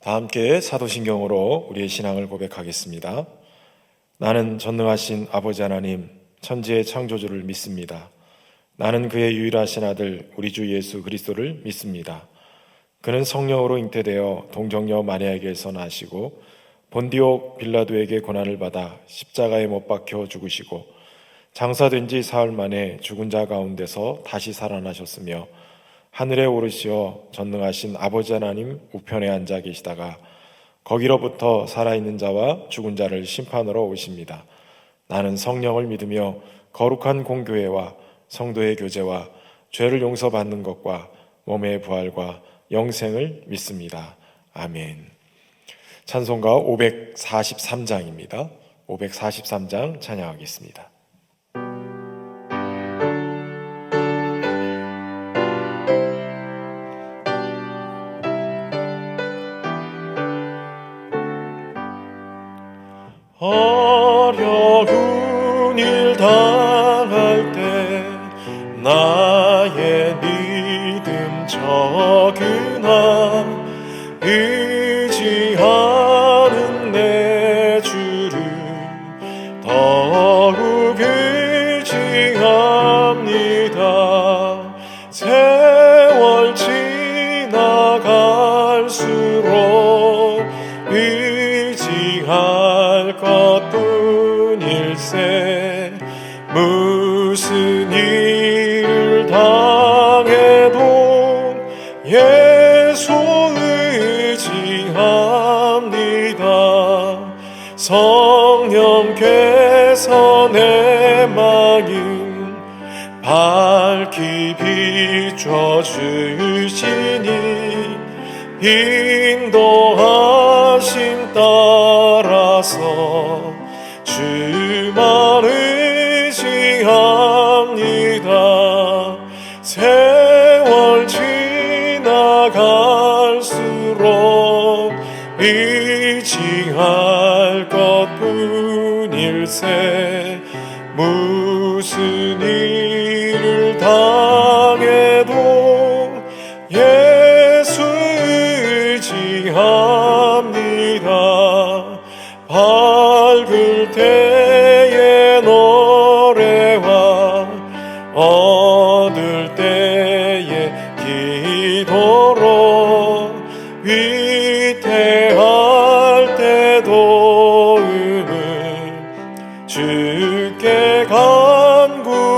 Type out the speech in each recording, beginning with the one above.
다 함께 사도신경으로 우리의 신앙을 고백하겠습니다. 나는 전능하신 아버지 하나님, 천지의 창조주를 믿습니다. 나는 그의 유일하신 아들 우리 주 예수 그리스도를 믿습니다. 그는 성령으로 잉태되어 동정녀 마리아에게서 나시고 본디오 빌라도에게 고난을 받아 십자가에 못 박혀 죽으시고 장사된 지 사흘 만에 죽은 자 가운데서 다시 살아나셨으며 하늘에 오르시어 전능하신 아버지 하나님 우편에 앉아 계시다가 거기로부터 살아있는 자와 죽은 자를 심판하러 오십니다. 나는 성령을 믿으며 거룩한 공교회와 성도의 교제와 죄를 용서받는 것과 몸의 부활과 영생을 믿습니다. 아멘. 찬송가 543장입니다. 543장 찬양하겠습니다. 어려운 일 당할 때 나의 믿음 적으나 의지하는 내 주를 더욱 의지합니다. 세월 지나갈수록 의지할 것뿐일세. 무슨 일을 당해도 예수 의지합니다. 성령께서 내 마음 밝히 비춰주시니 인도하심 따라서 주만 의지합니다. 세월 지나갈수록 의지할 것뿐일세. 무슨 일을 당해도 예수 의지합니다. 밝을 때의 노래와 어두울 때의 기도로 위태할 때도 주께 간구합니다.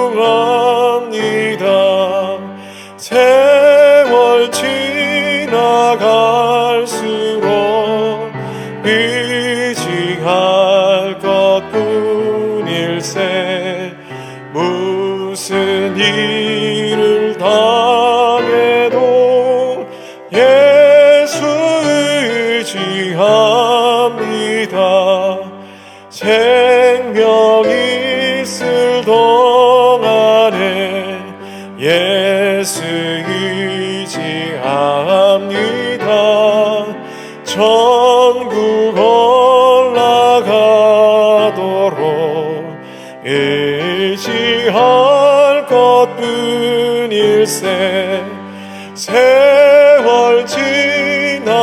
세월 지나갈수록 의지할 것뿐일세. 무슨 일을 당해도 예수 의지합니다. 생명 있을 동안에 예수 의지합니다. 천국 올라가도록 의지할 것뿐일세. 세월 지나갈수록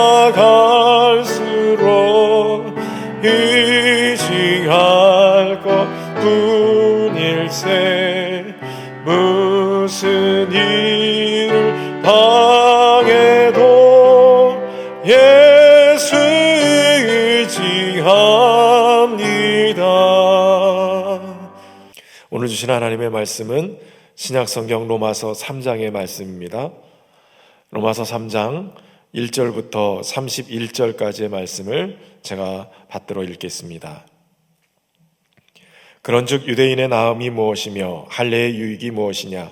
의지할 것뿐일세. 무슨 일을 당해도 예수 의지합니다. 오늘 주신 하나님의 말씀은 신약성경 로마서 3장의 말씀입니다. 로마서 3장 1절부터 31절까지의 말씀을 제가 받들어 읽겠습니다. 그런즉 유대인의 나음이 무엇이며 할례의 유익이 무엇이냐?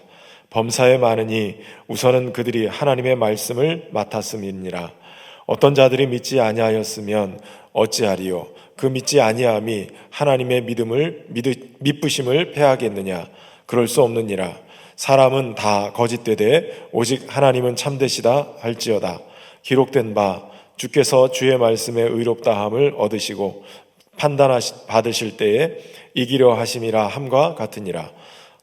범사에 많으니 우선은 그들이 하나님의 말씀을 맡았음이니라. 어떤 자들이 믿지 아니하였으면 어찌하리요? 그 믿지 아니함이 하나님의 믿부심을 패하겠느냐? 그럴 수 없느니라. 사람은 다 거짓되되 오직 하나님은 참되시다 할지어다. 기록된 바 주께서 주의 말씀에 의롭다함을 얻으시고 받으실 때에 이기려 하심이라 함과 같으니라.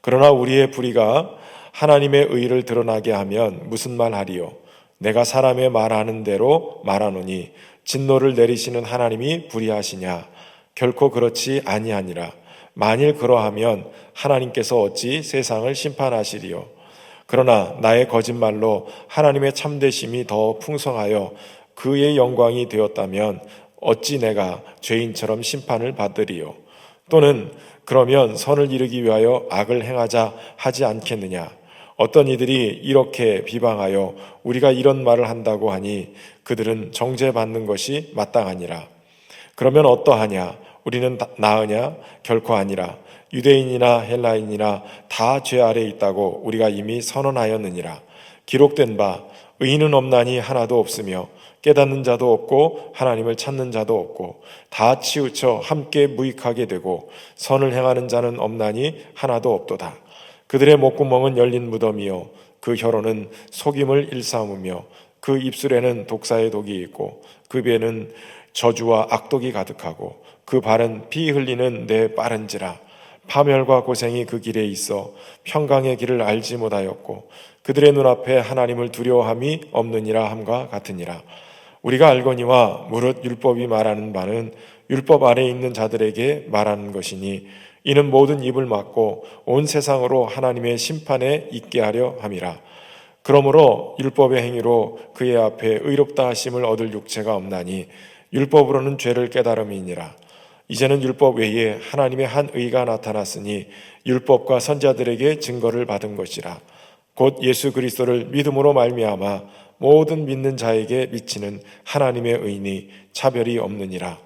그러나 우리의 불의가 하나님의 의를 드러나게 하면 무슨 말 하리요? 내가 사람의 말하는 대로 말하노니 진노를 내리시는 하나님이 불의하시냐? 결코 그렇지 아니하니라. 만일 그러하면 하나님께서 어찌 세상을 심판하시리요? 그러나 나의 거짓말로 하나님의 참되심이 더 풍성하여 그의 영광이 되었다면 어찌 내가 죄인처럼 심판을 받으리요? 또는 그러면 선을 이루기 위하여 악을 행하자 하지 않겠느냐? 어떤 이들이 이렇게 비방하여 우리가 이런 말을 한다고 하니 그들은 정죄받는 것이 마땅하니라. 그러면 어떠하냐? 우리는 나으냐? 결코 아니라. 유대인이나 헬라인이나 다 죄 아래에 있다고 우리가 이미 선언하였느니라. 기록된 바 의인은 없나니 하나도 없으며 깨닫는 자도 없고 하나님을 찾는 자도 없고 다 치우쳐 함께 무익하게 되고 선을 행하는 자는 없나니 하나도 없도다. 그들의 목구멍은 열린 무덤이요 그 혀로는 속임을 일삼으며 그 입술에는 독사의 독이 있고 그 배는 저주와 악독이 가득하고 그 발은 피 흘리는 내 빠른지라. 파멸과 고생이 그 길에 있어 평강의 길을 알지 못하였고 그들의 눈앞에 하나님을 두려워함이 없느니라 함과 같으니라. 우리가 알거니와 무릇 율법이 말하는 바는 율법 아래에 있는 자들에게 말하는 것이니 이는 모든 입을 막고 온 세상으로 하나님의 심판에 있게 하려 함이라. 그러므로 율법의 행위로 그의 앞에 의롭다 하심을 얻을 육체가 없나니 율법으로는 죄를 깨달음이니라. 이제는 율법 외에 하나님의 한 의가 나타났으니 율법과 선지자들에게 증거를 받은 것이라. 곧 예수 그리스도를 믿음으로 말미암아 모든 믿는 자에게 미치는 하나님의 의니 차별이 없느니라.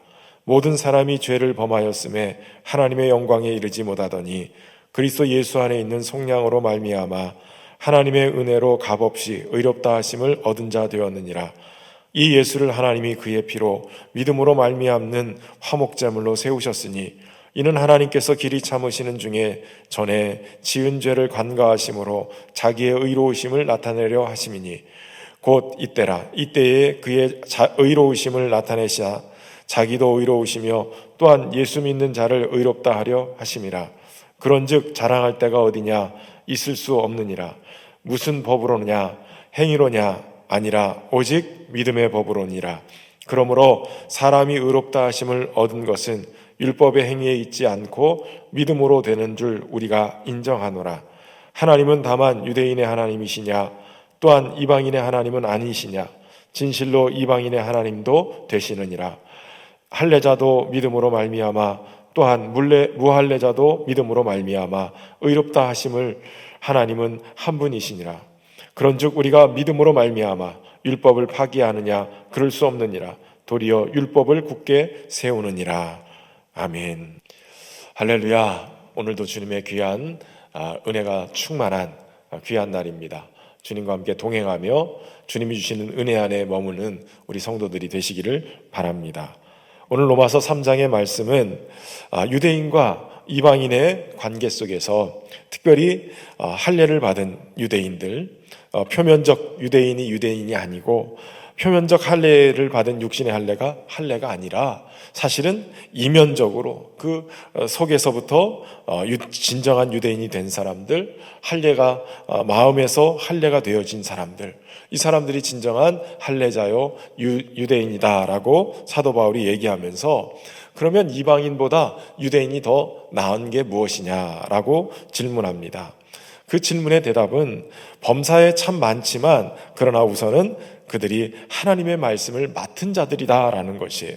모든 사람이 죄를 범하였음에 하나님의 영광에 이르지 못하더니 그리스도 예수 안에 있는 속량으로 말미암아 하나님의 은혜로 값없이 의롭다 하심을 얻은 자 되었느니라. 이 예수를 하나님이 그의 피로 믿음으로 말미암는 화목제물로 세우셨으니 이는 하나님께서 길이 참으시는 중에 전에 지은 죄를 관가하심으로 자기의 의로우심을 나타내려 하심이니 곧 이때라. 이때에 그의 의로우심을 나타내시사 자기도 의로우시며 또한 예수 믿는 자를 의롭다 하려 하심이라. 그런즉 자랑할 데가 어디냐? 있을 수 없느니라. 무슨 법으로냐? 행위로냐? 아니라 오직 믿음의 법으로니라. 그러므로 사람이 의롭다 하심을 얻은 것은 율법의 행위에 있지 않고 믿음으로 되는 줄 우리가 인정하노라. 하나님은 다만 유대인의 하나님이시냐? 또한 이방인의 하나님은 아니시냐? 진실로 이방인의 하나님도 되시느니라. 할례자도 믿음으로 말미암아 또한 무할례자도 믿음으로 말미암아 의롭다 하심을 하나님은 한 분이시니라. 그런즉 우리가 믿음으로 말미암아 율법을 파기하느냐? 그럴 수 없느니라. 도리어 율법을 굳게 세우느니라. 아멘. 할렐루야. 오늘도 주님의 귀한 은혜가 충만한 귀한 날입니다. 주님과 함께 동행하며 주님이 주시는 은혜 안에 머무는 우리 성도들이 되시기를 바랍니다. 오늘 로마서 3장의 말씀은 유대인과 이방인의 관계 속에서 특별히 할례를 받은 유대인들, 표면적 유대인이 아니고 표면적 할례를 받은 육신의 할례가 아니라 사실은 이면적으로 그 속에서부터 진정한 유대인이 된 사람들, 할례가 마음에서 할례가 되어진 사람들, 이 사람들이 진정한 할례자요 유대인이다라고 사도 바울이 얘기하면서, 그러면 이방인보다 유대인이 더 나은 게 무엇이냐라고 질문합니다. 그 질문의 대답은 범사에 참 많지만 그러나 우선은 그들이 하나님의 말씀을 맡은 자들이다라는 것이에요.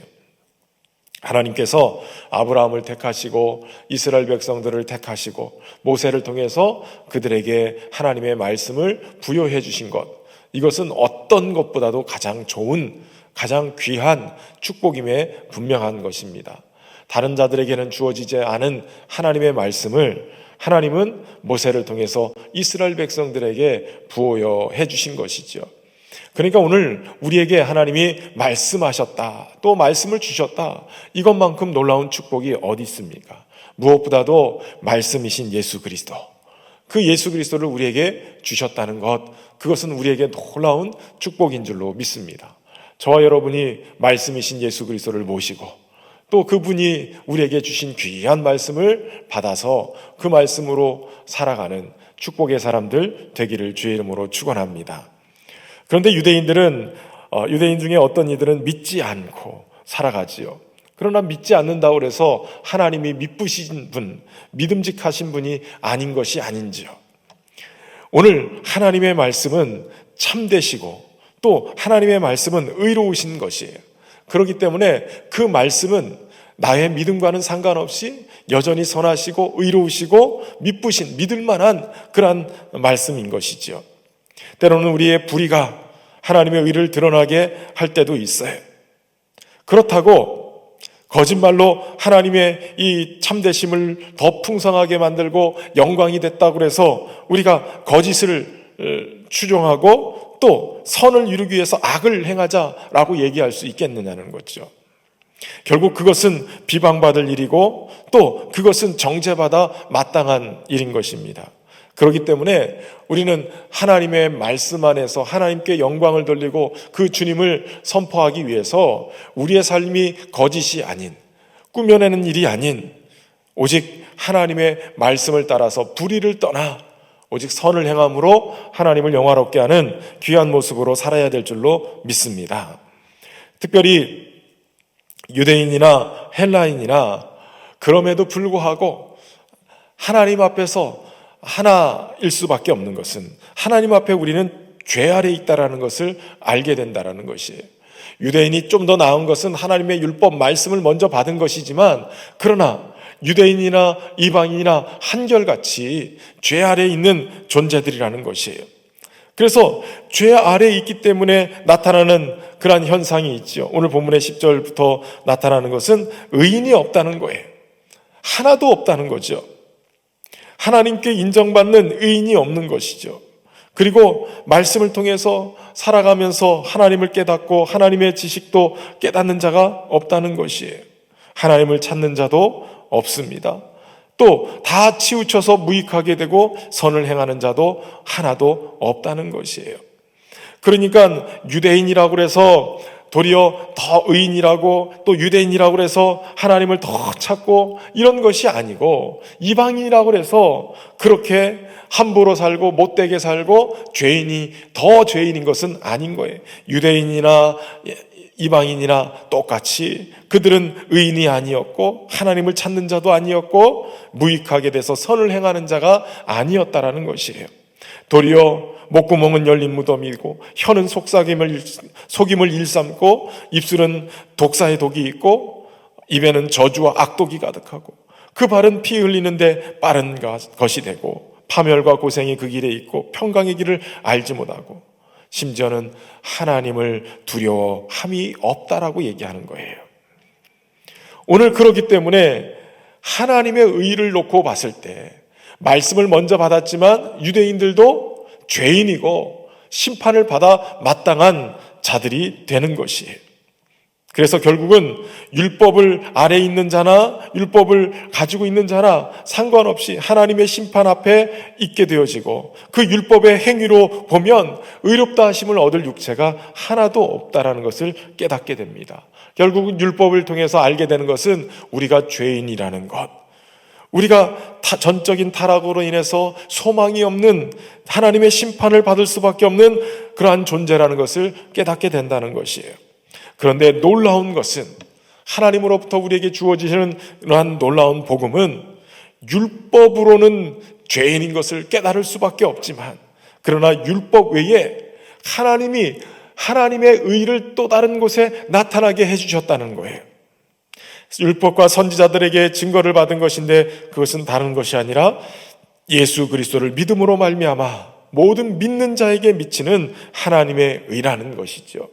하나님께서 아브라함을 택하시고 이스라엘 백성들을 택하시고 모세를 통해서 그들에게 하나님의 말씀을 부여해 주신 것, 이것은 어떤 것보다도 가장 좋은, 가장 귀한 축복임에 분명한 것입니다. 다른 자들에게는 주어지지 않은 하나님의 말씀을 하나님은 모세를 통해서 이스라엘 백성들에게 부여해 주신 것이죠. 그러니까 오늘 우리에게 하나님이 말씀하셨다, 또 말씀을 주셨다, 이것만큼 놀라운 축복이 어디 있습니까? 무엇보다도 말씀이신 예수 그리스도, 그 예수 그리스도를 우리에게 주셨다는 것, 그것은 우리에게 놀라운 축복인 줄로 믿습니다. 저와 여러분이 말씀이신 예수 그리스도를 모시고 또 그분이 우리에게 주신 귀한 말씀을 받아서 그 말씀으로 살아가는 축복의 사람들 되기를 주의 이름으로 축원합니다. 그런데 유대인 중에 어떤 이들은 믿지 않고 살아가지요. 그러나 믿지 않는다고 해서 하나님이 믿으신 분, 믿음직하신 분이 아닌 것이 아닌지요. 오늘 하나님의 말씀은 참되시고 또 하나님의 말씀은 의로우신 것이에요. 그렇기 때문에 그 말씀은 나의 믿음과는 상관없이 여전히 선하시고 의로우시고 믿으신, 믿을 만한 그러한 말씀인 것이죠. 때로는 우리의 불의가 하나님의 의를 드러나게 할 때도 있어요. 그렇다고 거짓말로 하나님의 이 참되심을 더 풍성하게 만들고 영광이 됐다고 해서 우리가 거짓을 추종하고 또 선을 이루기 위해서 악을 행하자라고 얘기할 수 있겠느냐는 거죠. 결국 그것은 비방받을 일이고 또 그것은 정죄받아 마땅한 일인 것입니다. 그렇기 때문에 우리는 하나님의 말씀 안에서 하나님께 영광을 돌리고 그 주님을 선포하기 위해서 우리의 삶이 거짓이 아닌, 꾸며내는 일이 아닌 오직 하나님의 말씀을 따라서 불의를 떠나 오직 선을 행함으로 하나님을 영화롭게 하는 귀한 모습으로 살아야 될 줄로 믿습니다. 특별히 유대인이나 헬라인이나 그럼에도 불구하고 하나님 앞에서 하나일 수밖에 없는 것은 하나님 앞에 우리는 죄 아래 있다라는 것을 알게 된다라는 것이에요. 유대인이 좀 더 나은 것은 하나님의 율법 말씀을 먼저 받은 것이지만, 그러나 유대인이나 이방인이나 한결같이 죄 아래 있는 존재들이라는 것이에요. 그래서 죄 아래에 있기 때문에 나타나는 그러한 현상이 있죠. 오늘 본문의 10절부터 나타나는 것은 의인이 없다는 거예요. 하나도 없다는 거죠. 하나님께 인정받는 의인이 없는 것이죠. 그리고 말씀을 통해서 살아가면서 하나님을 깨닫고 하나님의 지식도 깨닫는 자가 없다는 것이에요. 하나님을 찾는 자도 없습니다. 또 다 치우쳐서 무익하게 되고 선을 행하는 자도 하나도 없다는 것이에요. 그러니까 유대인이라고 해서 도리어 더 의인이라고, 또 유대인이라고 해서 하나님을 더 찾고 이런 것이 아니고, 이방인이라고 해서 그렇게 함부로 살고 못되게 살고 죄인이 더 죄인인 것은 아닌 거예요. 유대인이나 이방인이나 똑같이 그들은 의인이 아니었고 하나님을 찾는 자도 아니었고 무익하게 돼서 선을 행하는 자가 아니었다라는 것이에요. 도리어 목구멍은 열린 무덤이고 혀는 속임을 일삼고 입술은 독사의 독이 있고 입에는 저주와 악독이 가득하고 그 발은 피 흘리는데 빠른 것이 되고 파멸과 고생이 그 길에 있고 평강의 길을 알지 못하고 심지어는 하나님을 두려워함이 없다라고 얘기하는 거예요. 오늘 그렇기 때문에 하나님의 의를 놓고 봤을 때 말씀을 먼저 받았지만 유대인들도 죄인이고 심판을 받아 마땅한 자들이 되는 것이에요. 그래서 결국은 율법을 아래에 있는 자나 율법을 가지고 있는 자나 상관없이 하나님의 심판 앞에 있게 되어지고, 그 율법의 행위로 보면 의롭다 하심을 얻을 육체가 하나도 없다라는 것을 깨닫게 됩니다. 결국은 율법을 통해서 알게 되는 것은 우리가 죄인이라는 것, 우리가 전적인 타락으로 인해서 소망이 없는, 하나님의 심판을 받을 수밖에 없는 그러한 존재라는 것을 깨닫게 된다는 것이에요. 그런데 놀라운 것은, 하나님으로부터 우리에게 주어지는 그러한 놀라운 복음은 율법으로는 죄인인 것을 깨달을 수밖에 없지만, 그러나 율법 외에 하나님의 의를 또 다른 곳에 나타나게 해주셨다는 거예요. 율법과 선지자들에게 증거를 받은 것인데, 그것은 다른 것이 아니라 예수 그리스도를 믿음으로 말미암아 모든 믿는 자에게 미치는 하나님의 의라는 것이죠.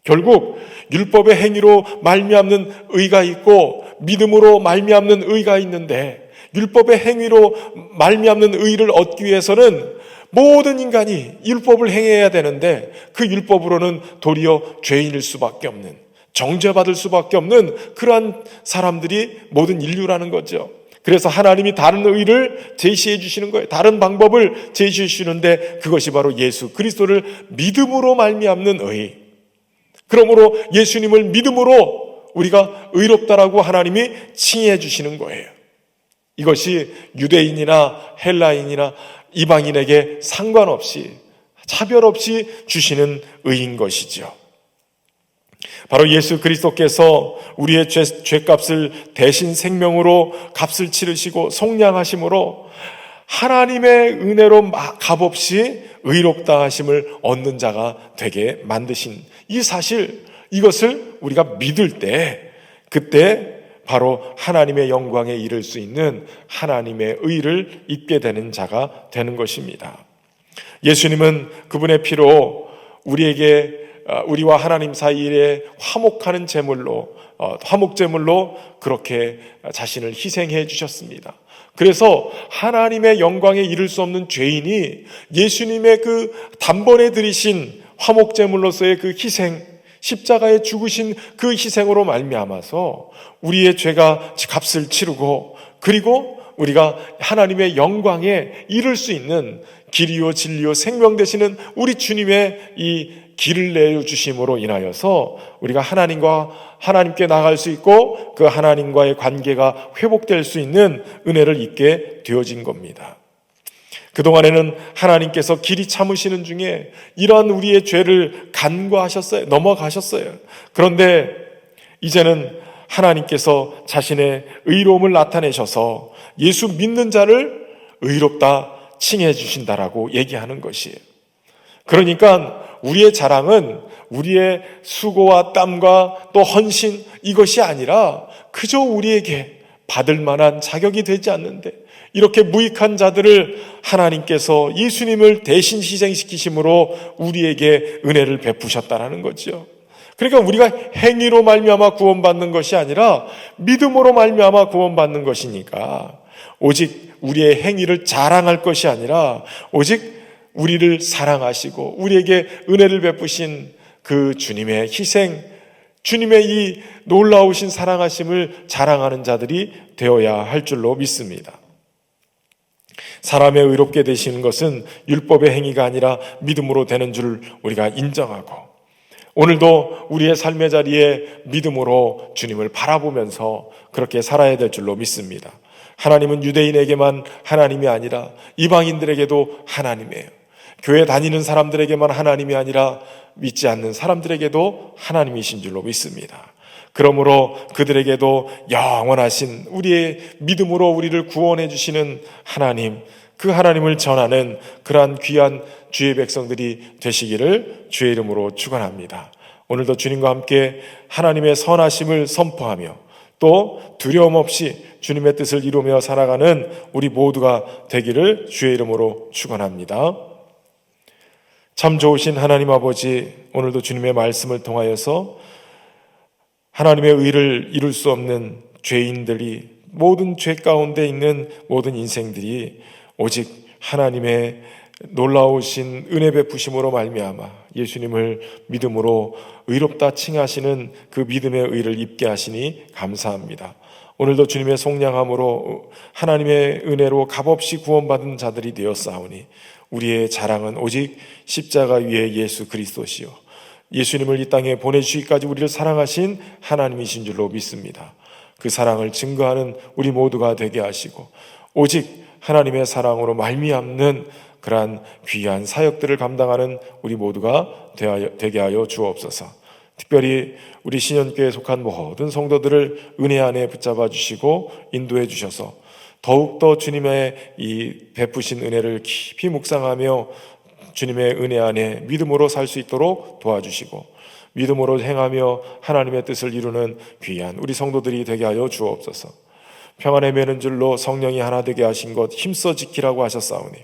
결국 율법의 행위로 말미암는 의가 있고 믿음으로 말미암는 의가 있는데, 율법의 행위로 말미암는 의를 얻기 위해서는 모든 인간이 율법을 행해야 되는데, 그 율법으로는 도리어 죄인일 수밖에 없는, 정죄받을 수밖에 없는 그러한 사람들이 모든 인류라는 거죠. 그래서 하나님이 다른 의를 제시해 주시는 거예요. 다른 방법을 제시해 주시는데, 그것이 바로 예수 그리스도를 믿음으로 말미암는 의. 그러므로 예수님을 믿음으로 우리가 의롭다라고 하나님이 칭해 주시는 거예요. 이것이 유대인이나 헬라인이나 이방인에게 상관없이, 차별 없이 주시는 의인 것이죠. 바로 예수 그리스도께서 우리의 죄값을 대신 생명으로 값을 치르시고 속량하심으로 하나님의 은혜로 값없이 의롭다 하심을 얻는 자가 되게 만드신 이 사실, 이것을 우리가 믿을 때, 그때 바로 하나님의 영광에 이를 수 있는 하나님의 의를 입게 되는 자가 되는 것입니다. 예수님은 그분의 피로 우리와 하나님 사이에 화목하는 제물로, 화목제물로 그렇게 자신을 희생해 주셨습니다. 그래서 하나님의 영광에 이를 수 없는 죄인이 예수님의 그 단번에 드리신 화목제물로서의 그 희생, 십자가에 죽으신 그 희생으로 말미암아서 우리의 죄가 값을 치르고, 그리고 우리가 하나님의 영광에 이를 수 있는 길이요 진리요 생명 되시는 우리 주님의 이 길을 내어주심으로 인하여서 우리가 하나님께 나아갈 수 있고, 그 하나님과의 관계가 회복될 수 있는 은혜를 입게 되어진 겁니다. 그동안에는 하나님께서 길이 참으시는 중에 이러한 우리의 죄를 간과하셨어요. 넘어가셨어요. 그런데 이제는 하나님께서 자신의 의로움을 나타내셔서 예수 믿는 자를 의롭다 칭해 주신다라고 얘기하는 것이에요. 그러니까 우리의 자랑은 우리의 수고와 땀과 또 헌신, 이것이 아니라 그저 우리에게 받을 만한 자격이 되지 않는데, 이렇게 무익한 자들을 하나님께서 예수님을 대신 희생시키심으로 우리에게 은혜를 베푸셨다라는 거죠. 그러니까 우리가 행위로 말미암아 구원받는 것이 아니라 믿음으로 말미암아 구원받는 것이니까, 오직 우리의 행위를 자랑할 것이 아니라 오직 우리를 사랑하시고 우리에게 은혜를 베푸신 그 주님의 희생, 주님의 이 놀라우신 사랑하심을 자랑하는 자들이 되어야 할 줄로 믿습니다. 사람의 의롭게 되시는 것은 율법의 행위가 아니라 믿음으로 되는 줄 우리가 인정하고, 오늘도 우리의 삶의 자리에 믿음으로 주님을 바라보면서 그렇게 살아야 될 줄로 믿습니다. 하나님은 유대인에게만 하나님이 아니라 이방인들에게도 하나님이에요. 교회 다니는 사람들에게만 하나님이 아니라 믿지 않는 사람들에게도 하나님이신 줄로 믿습니다. 그러므로 그들에게도 영원하신 우리의 믿음으로 우리를 구원해 주시는 하나님, 그 하나님을 전하는 그러한 귀한 주의 백성들이 되시기를 주의 이름으로 축원합니다. 오늘도 주님과 함께 하나님의 선하심을 선포하며 또 두려움 없이 주님의 뜻을 이루며 살아가는 우리 모두가 되기를 주의 이름으로 축원합니다. 참 좋으신 하나님 아버지, 오늘도 주님의 말씀을 통하여서 하나님의 의를 이룰 수 없는 죄인들이, 모든 죄 가운데 있는 모든 인생들이 오직 하나님의 놀라우신 은혜 베푸심으로 말미암아 예수님을 믿음으로 의롭다 칭하시는 그 믿음의 의를 입게 하시니 감사합니다. 오늘도 주님의 속량함으로 하나님의 은혜로 값없이 구원받은 자들이 되었사오니 우리의 자랑은 오직 십자가 위에 예수 그리스도시요 예수님을 이 땅에 보내주시기까지 우리를 사랑하신 하나님이신 줄로 믿습니다. 그 사랑을 증거하는 우리 모두가 되게 하시고 오직 하나님의 사랑으로 말미암는 그러한 귀한 사역들을 감당하는 우리 모두가 되게 하여 주옵소서. 특별히 우리 신현교회에 속한 모든 성도들을 은혜 안에 붙잡아 주시고 인도해 주셔서 더욱더 주님의 이 베푸신 은혜를 깊이 묵상하며 주님의 은혜 안에 믿음으로 살 수 있도록 도와주시고 믿음으로 행하며 하나님의 뜻을 이루는 귀한 우리 성도들이 되게 하여 주옵소서. 평안에 매는 줄로 성령이 하나 되게 하신 것 힘써 지키라고 하셨사오니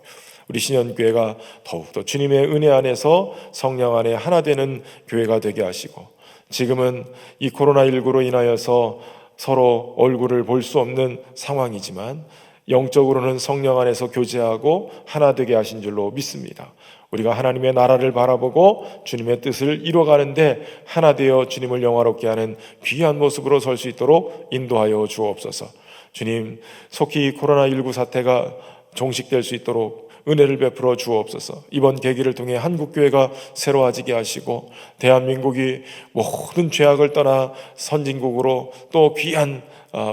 우리 신현교회가 더욱더 주님의 은혜 안에서 성령 안에 하나 되는 교회가 되게 하시고 지금은 이 코로나19로 인하여서 서로 얼굴을 볼 수 없는 상황이지만 영적으로는 성령 안에서 교제하고 하나 되게 하신 줄로 믿습니다. 우리가 하나님의 나라를 바라보고 주님의 뜻을 이뤄가는데 하나 되어 주님을 영화롭게 하는 귀한 모습으로 설 수 있도록 인도하여 주옵소서. 주님, 속히 코로나19 사태가 종식될 수 있도록 은혜를 베풀어 주옵소서. 이번 계기를 통해 한국교회가 새로워지게 하시고 대한민국이 모든 죄악을 떠나 선진국으로 또 귀한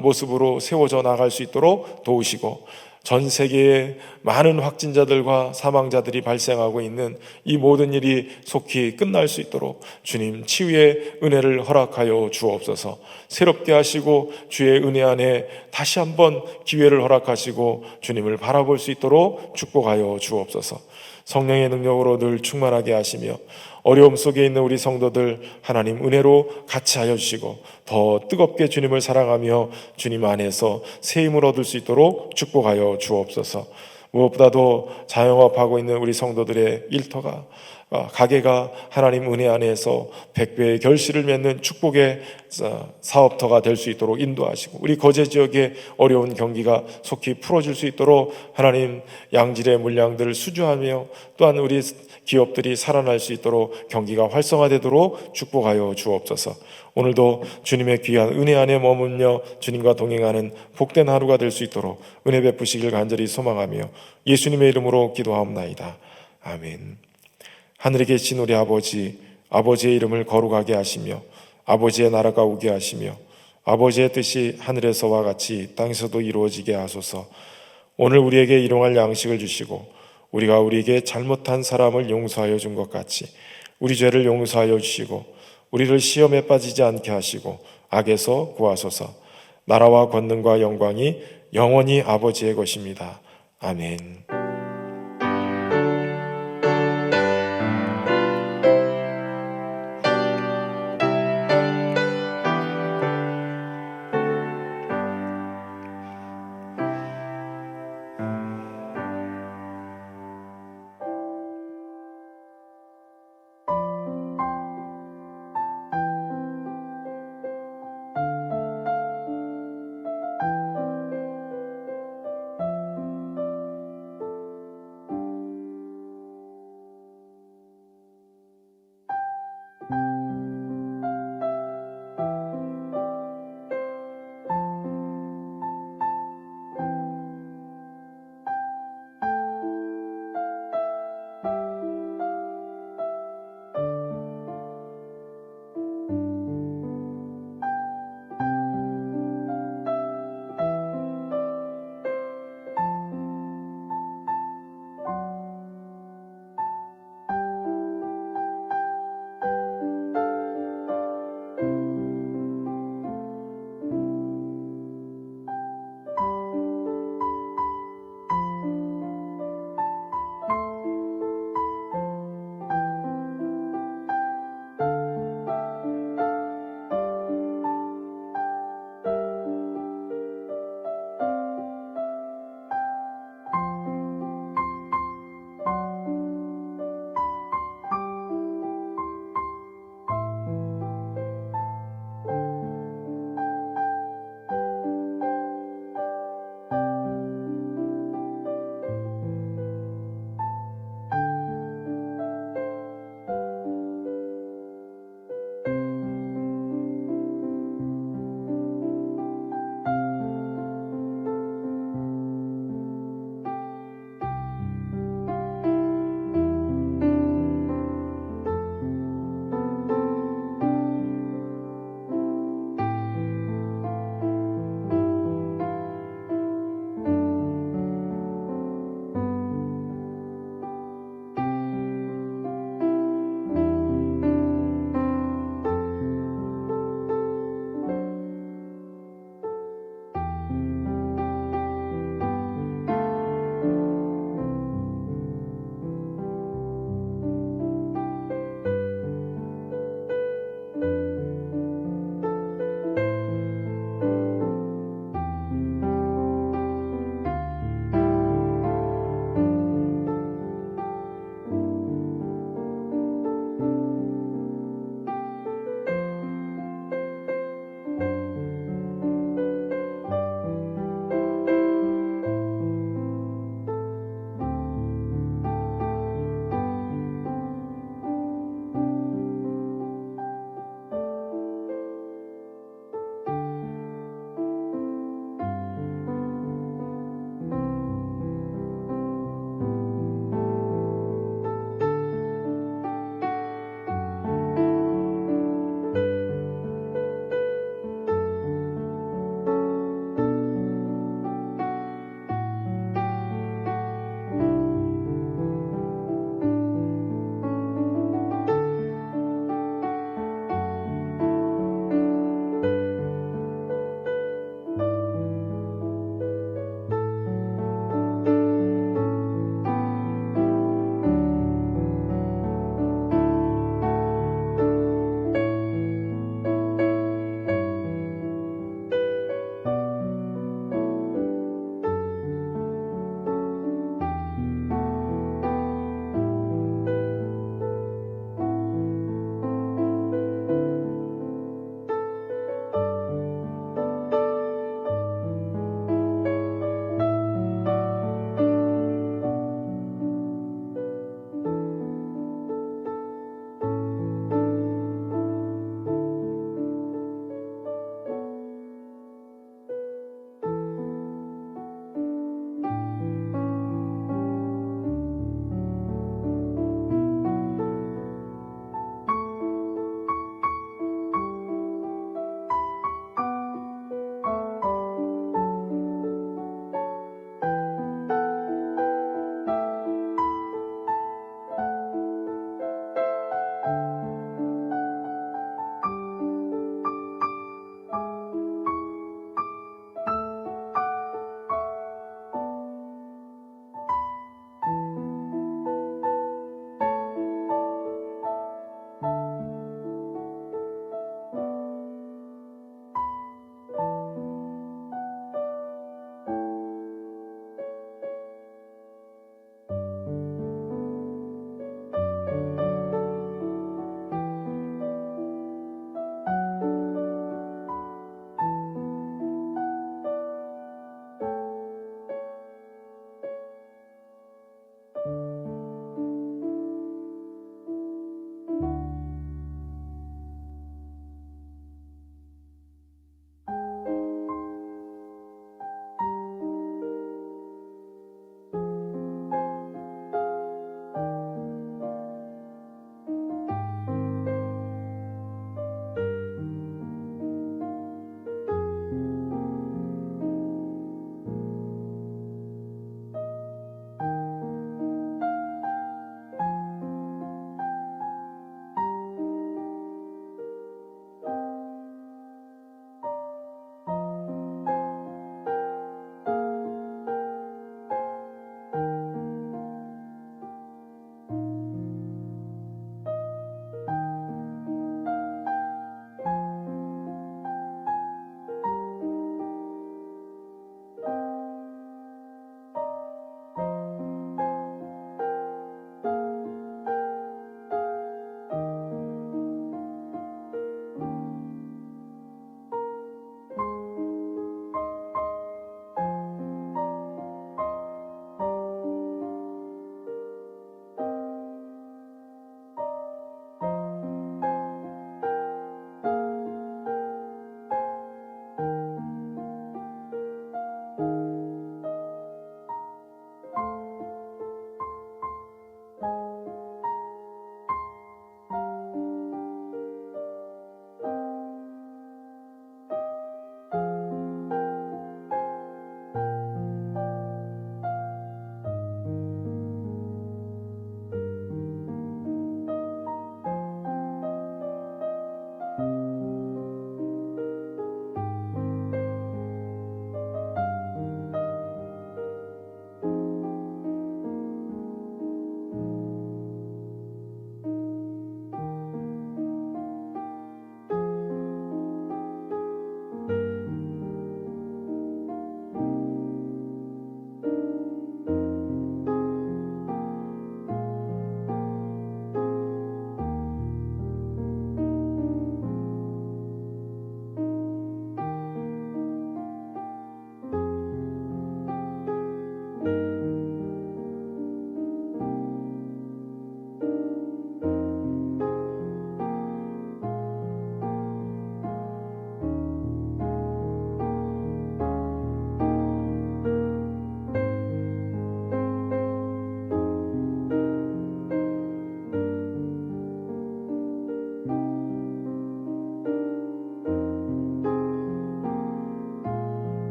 모습으로 세워져 나갈 수 있도록 도우시고 전 세계에 많은 확진자들과 사망자들이 발생하고 있는 이 모든 일이 속히 끝날 수 있도록 주님 치유의 은혜를 허락하여 주옵소서. 새롭게 하시고 주의 은혜 안에 다시 한번 기회를 허락하시고 주님을 바라볼 수 있도록 축복하여 주옵소서. 성령의 능력으로 늘 충만하게 하시며 어려움 속에 있는 우리 성도들 하나님 은혜로 같이 하여 주시고 더 뜨겁게 주님을 사랑하며 주님 안에서 새 힘을 얻을 수 있도록 축복하여 주옵소서. 무엇보다도 자영업하고 있는 우리 성도들의 일터가 가게가 하나님 은혜 안에서 100배의 결실을 맺는 축복의 사업터가 될 수 있도록 인도하시고 우리 거제 지역의 어려운 경기가 속히 풀어질 수 있도록 하나님 양질의 물량들을 수주하며 또한 우리 기업들이 살아날 수 있도록 경기가 활성화되도록 축복하여 주옵소서. 오늘도 주님의 귀한 은혜 안에 머물며 주님과 동행하는 복된 하루가 될 수 있도록 은혜 베푸시길 간절히 소망하며 예수님의 이름으로 기도하옵나이다. 아멘. 하늘에 계신 우리 아버지, 아버지의 이름을 거룩하게 하시며 아버지의 나라가 오게 하시며 아버지의 뜻이 하늘에서와 같이 땅에서도 이루어지게 하소서. 오늘 우리에게 일용할 양식을 주시고 우리가 우리에게 잘못한 사람을 용서하여 준 것 같이 우리 죄를 용서하여 주시고 우리를 시험에 빠지지 않게 하시고 악에서 구하소서. 나라와 권능과 영광이 영원히 아버지의 것입니다. 아멘.